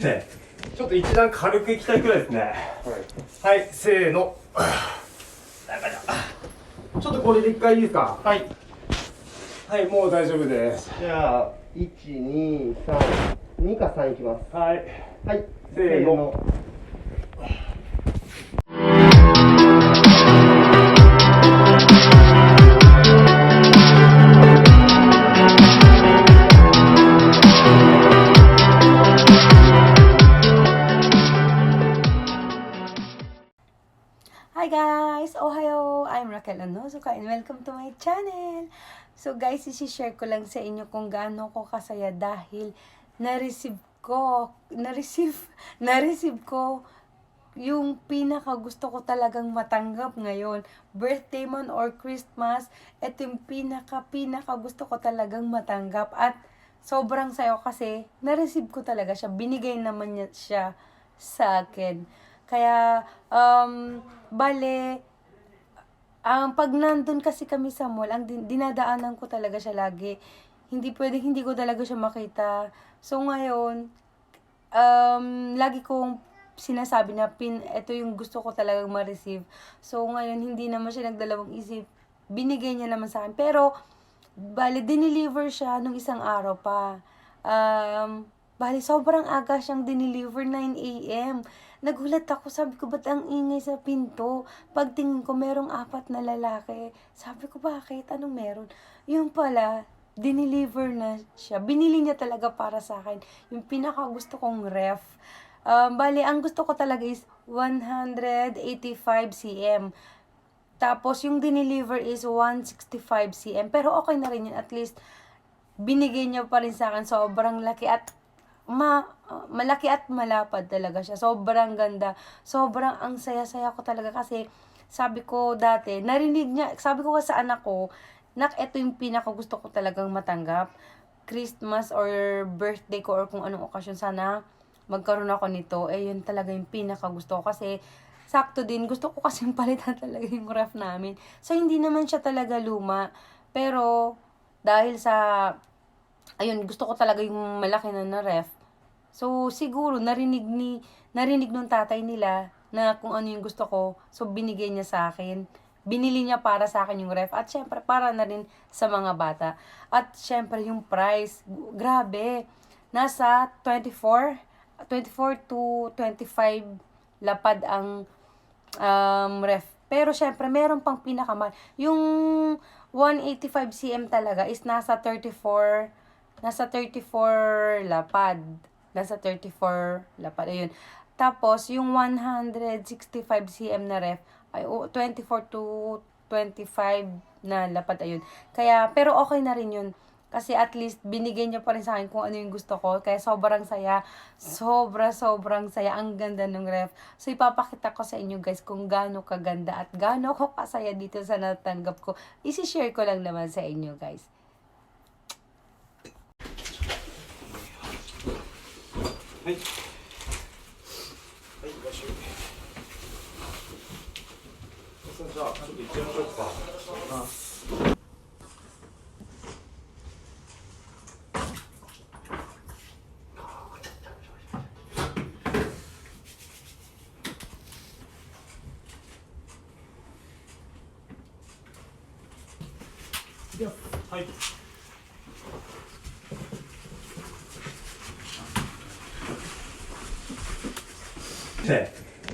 ちょっと一段軽くいきたいくらいですね。はい、はい、せーの。ちょっとこれで一回いいですか。はい。はい、もう大丈夫です。じゃあ、1、2、3、2か3いきます。はい。はい、せーの。Hi guys! Ohayo! I'm Akel Ono, and welcome to my channel! So guys, isi-share ko lang sa inyo kung gaano ko kasaya dahil na-receive ko yung pinaka gusto ko talagang matanggap ngayon. Birthday man or Christmas, ito yung pinaka gusto ko talagang matanggap. At sobrang sayo kasi na-receive ko talaga siya. Binigay naman niya siya sa akin. Kaya, pag nandun kasi kami sa mall, ang dinadaanan ko talaga siya lagi. Hindi ko talaga siya makita. So ngayon, lagi kong sinasabi na ito yung gusto ko talagang ma-receive. So ngayon, hindi naman siya nagdalawang isip. Binigay niya naman sa akin. Pero, dineliver siya nung isang araw pa. Sobrang aga siyang dineliver, 9 a.m. Nagulat ako, sabi ko, ba't ang ingay sa pinto? Pagtingin ko, merong 4 na lalaki. Sabi ko, bakit? Anong meron? Yung pala, dineliver na siya. Binili niya talaga para sa akin. Yung pinaka gusto kong ref. Ang gusto ko talaga is 185 cm. Tapos, yung dineliver is 165 cm. Pero okay na rin yun. At least, binigay niya pa rin sa akin. Sobrang laki at malaki at malapad talaga siya. Sobrang ganda. Sobrang ang saya-saya ko talaga kasi sabi ko dati, narinig niya, sabi ko sa anak ko, ito yung pinaka gusto ko talagang matanggap. Christmas or birthday ko or kung anong okasyon, sana magkaroon ako nito. Yun talaga yung pinaka gusto ko kasi sakto din. Gusto ko kasing palitan talaga yung ref namin. So, hindi naman siya talaga luma. Pero, dahil sa gusto ko talaga yung malaki na ref. So, siguro, narinig nung tatay nila na kung ano yung gusto ko. So, binigay niya sa akin. Binili niya para sa akin yung ref. At syempre, para na rin sa mga bata. At syempre, yung price, grabe. Nasa 24 to 25 lapad ang ref. Pero syempre, meron pang pinakamahal. Yung 185 cm talaga is nasa 34 lapad. Nasa 34 lapad. Ayun. Tapos, yung 165 cm na ref, ay 24 to 25 na lapad. Ayun. Kaya, pero okay na rin yun. Kasi at least, binigay niya pa rin sa akin kung ano yung gusto ko. Kaya sobrang saya. Sobrang saya. Ang ganda ng ref. So, ipapakita ko sa inyo guys kung gaano kaganda at gaano ko kasaya dito sa natanggap ko. Isi-share ko lang naman sa inyo guys.はい。はい、場所。じゃあ、ちょっと行ってみましょうか。はい。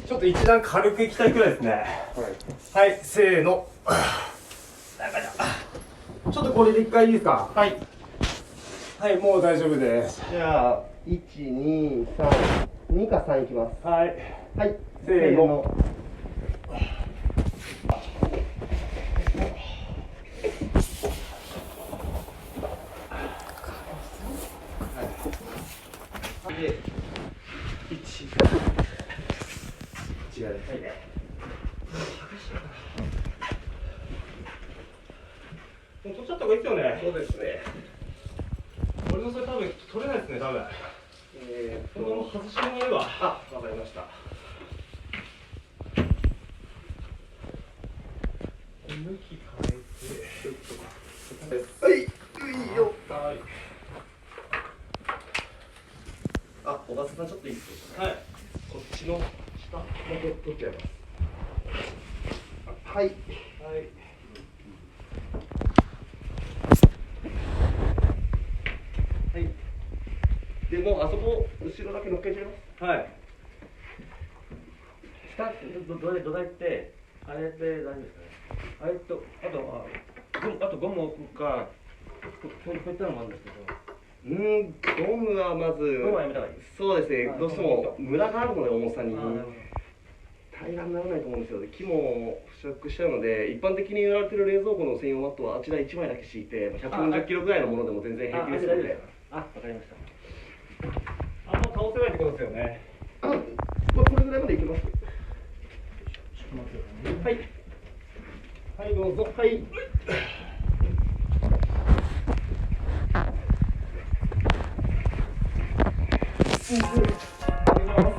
ちょっと一段軽くいきたいくらいですね。はい、はい、せーの。ちょっとこれで一回いいですか。はい。はい、もう大丈夫です。じゃあ、1、2、3、2か3いきます。はい。はい、せーの。で、1。違う。はい。もう取っちゃった方がいいですよね。そうですね。俺のそれ多分取れないですね、多分。このまま外してもらえば。あ、わかりました。向き変えて。はい、いいよ。はい。あ、OK 小笠さんちょっといいですか。はい。こっちの下だけ取っちゃいます。はい。はい。はい。でもあそこ後ろだけ乗っけちゃいます。はい。下土台ってあれって大丈夫ですかね。あれとあとゴム置くかこういったのもあるんですけど。ゴムはまずゴムはやめた方がいい。そうですね。どうしてもムラがあるので重さに。なるほど。平らにならないと思うんですよ。木も腐食しちゃうので、一般的に売られてる冷蔵庫の専用マットはあちら1枚だけ敷いて、140キロぐらいのものでも全然平気ですので。わかりました。あんま倒せないってことですよね。これぐらいまでいきます。はい。はい、どうぞ。はい。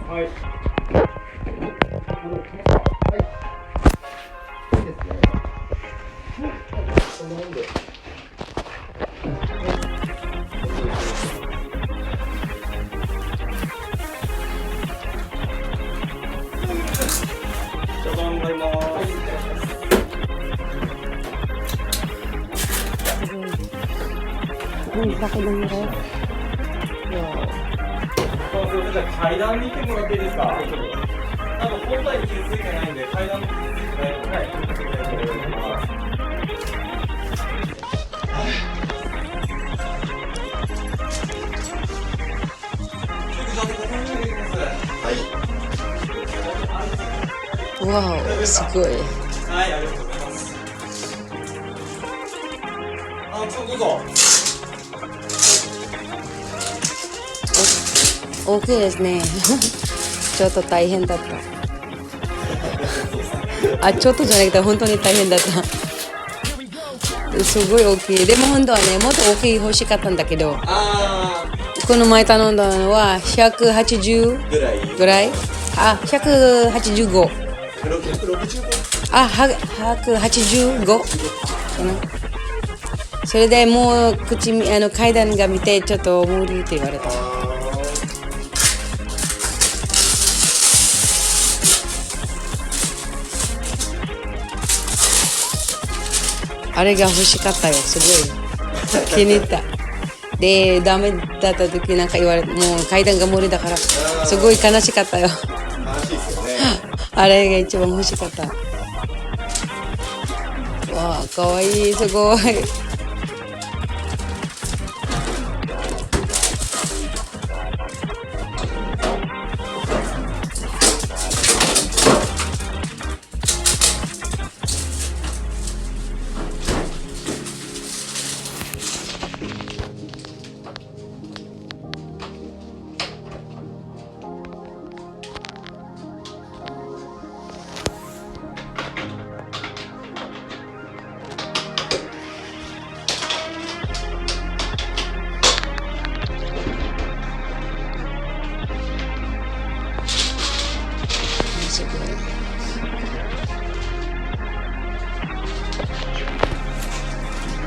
はい。Laki ng ref.じゃあ階段見てもらっていいですか。本体に傷ついてないんで階段に傷ついてないので、はい。Wow, すごい。はい、ありがとうございます。どうぞ。大きいですね。ちょっと大変だった。ちょっとじゃなくて本当に大変だった。すごい大きい。でも本当はね、もっと大きい欲しかったんだけど、この前頼んだのは180ぐらい。185。185かな。それでもう階段が見てちょっと無理って言われた。あれが欲しかったよ、すごい気に入った。で、ダメだった時なんか言われて、もう階段が無理だから、すごい悲しかったよ。悲しいですよね。あれが一番欲しかった。わあ、かわいい、すごい。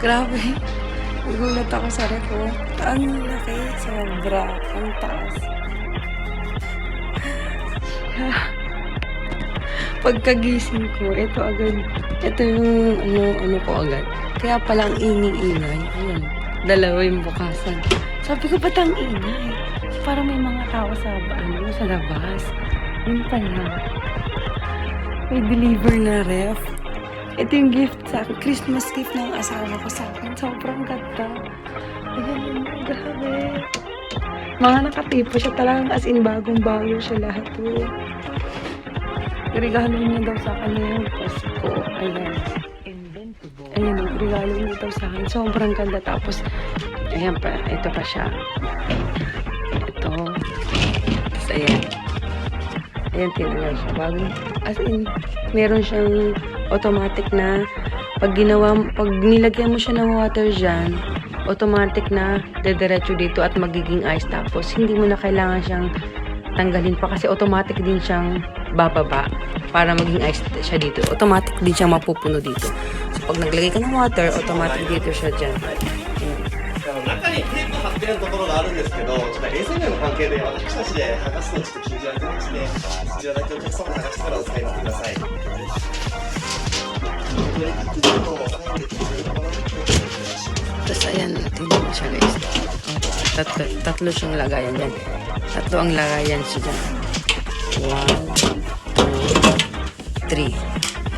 Grabe. Nagulat ako sa ref ko. Ang laki. Sobra. Ang taas. Pagkagising ko, ito agad. Ito yung ano ko agad. Kaya pala ang ingay-ingay. Ayan. Dalawa yung bukasan. Sabi ko, ba't ang ingay? Parang may mga tao sa labas. Yun pala. May deliver na ref. Ito yung gift sa akin. Christmas gift ng asawa ko sa akin. Sobrang ganda. Ayan, grabe. Mga nakatipo siya talagang as in bagong-bago siya lahat. Regalo niya daw sa akin yung Pasko. Ayan. Ayan, regalo niya daw sa akin. Sobrang ganda. Tapos, ayan pa. Ito pa siya. Ito. Tapos, ayan. Ayan, tinangal siya. Bagong, as in, meron siyang automatic na pag nilagyan mo siya ng water dyan, automatic na dediretso dito at magiging ice. Tapos hindi mo na kailangan siyang tanggalin pa kasi automatic din siyang bababa para maging ice siya dito. Automatic din siyang mapupuno dito. So pag naglagay ka ng water, automatic dito siya dyan. Ayan. ってるところがあるんですけど、ちょっと衛生面の関係で私たちで剥がすのちょっと禁じられてまして、そちらだけお客様に剥がしてからお使いになってください。Tapos ayan, tingnan mo siya guys. Tatlo siyang lagayan yan. Tatlo ang lagayan siya dyan. 1, 2, 3.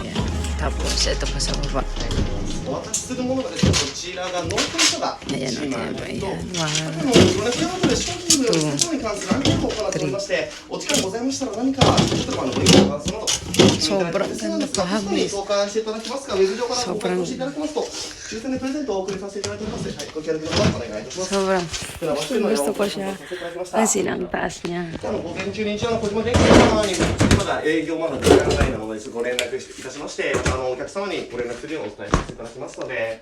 Ayan. Tapos ito pa sa baba. お渡しするものがですね、こちらがノート書がAyan,1枚と、ayan. あとのいろんな手元で商品の説明に関するアンケートを行っておりまして、お時間ございましたら何かちょっとご利用がそのと。Sobrang ganda pa hagis. 交換していただけますか、ウェブ上から交換していただきますと、抽選でプレゼントをお送りさせていただきます。はい、ご協力の方お願いいたします。 Sobrang gusto ko siya. Kasi ang taas niya. 午前中に一応小島電機様にまだ営業まだ時間がないのでご連絡いたしまして、お客様にご連絡するようお伝えさせていただきますので、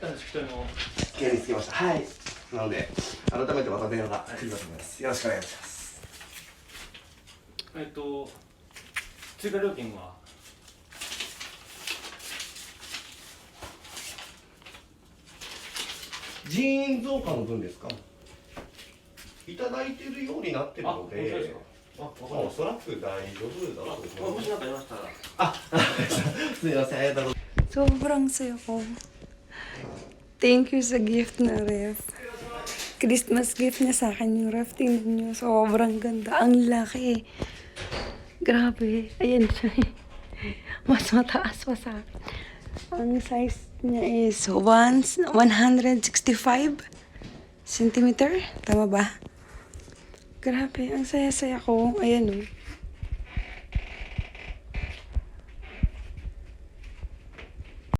経理つけました。はい。なので改めてまた電話が来るかと思います。よろしくお願いします。追加料金は人員増加の分ですか。いただいているようになっているので、おそらく大丈夫だと思います。もし何かありましたら。すみません、ありがとうございます。 Sobrang saya ko. Thank you sa gift na ref. Christmas gift niya sa akin yung ref. Tingnan niyo, sobrang ganda. Ang laki. Grabe. Ayan siya. Mas mataas pa sa akin. Ang size niya is 165 centimeter. Tama ba? Grabe. Ang saya-saya ko. Ayan o.